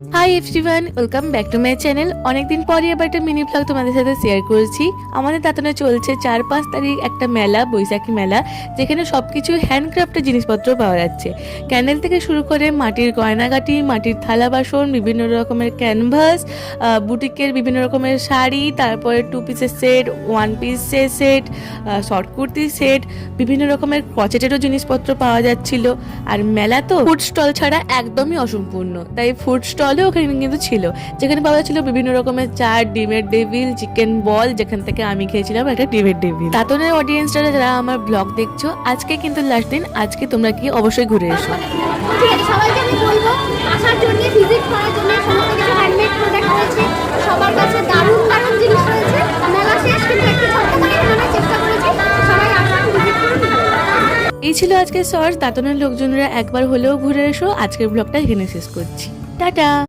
Hi everyone, welcome back to my channel. অনেকদিন পরে আবার একটা মিনি ব্লগ তোমাদের সাথে শেয়ার করছি। আমাদের দাঁতনে চলছে 4-5 তারিখ একটা মেলা, বৈশাখী মেলা, যেখানে সব কিছু হ্যান্ডক্রাফটের জিনিসপত্র পাওয়া যাচ্ছে। ক্যান্ডেল থেকে শুরু করে মাটির গয়নাগাটি, মাটির থালা বাসন, বিভিন্ন রকমের ক্যানভাস, বুটিকের বিভিন্ন রকমের শাড়ি, তারপরে 2 পিসের সেট, 1 পিসের সেট, শর্ট কুর্তির সেট, বিভিন্ন রকমের ক্রচেটেরও জিনিসপত্র পাওয়া যাচ্ছিল। আর মেলা তো ফুড স্টল ছাড়া একদমই অসম্পূর্ণ, তাই ফুড স্টলও ওখানে কিন্তু ছিল, যেখানে পাওয়া যাচ্ছিল বিভিন্ন রকমের চাট, ডিমের ডেভিল, চিকেন বল, যেখান থেকে আমি খেয়েছিলাম একটা ডিমের ডেভিল। তাতনের অডিয়েন্সরা যারা আমার ব্লগ দেখছো, আজকে কিন্তু লাস্ট দিন, আজকে তোমরা কি অবশ্যই ঘুরে এসো। ঠিক আছে, সবাইকে আমি বলবো আসার জন্য, ভিজিট করার জন্য। সমস্ত কিছু হ্যান্ডমেড প্রোডাক্ট রয়েছে, সবার কাছে দারুণ দারুণ জিনিস রয়েছে। মেলা শেষ, কিন্তু একটু ছোট্ট করে ঘোরানোর চেষ্টা করেছি। সবাই আসুন, ভিজিট করুন। এই ছিল আজকের শর্টস। দাঁতনের লোকজনরা একবার হলেও ঘুরে এসো। আজকের ব্লগটা এখানে শেষ করছি। টাটা।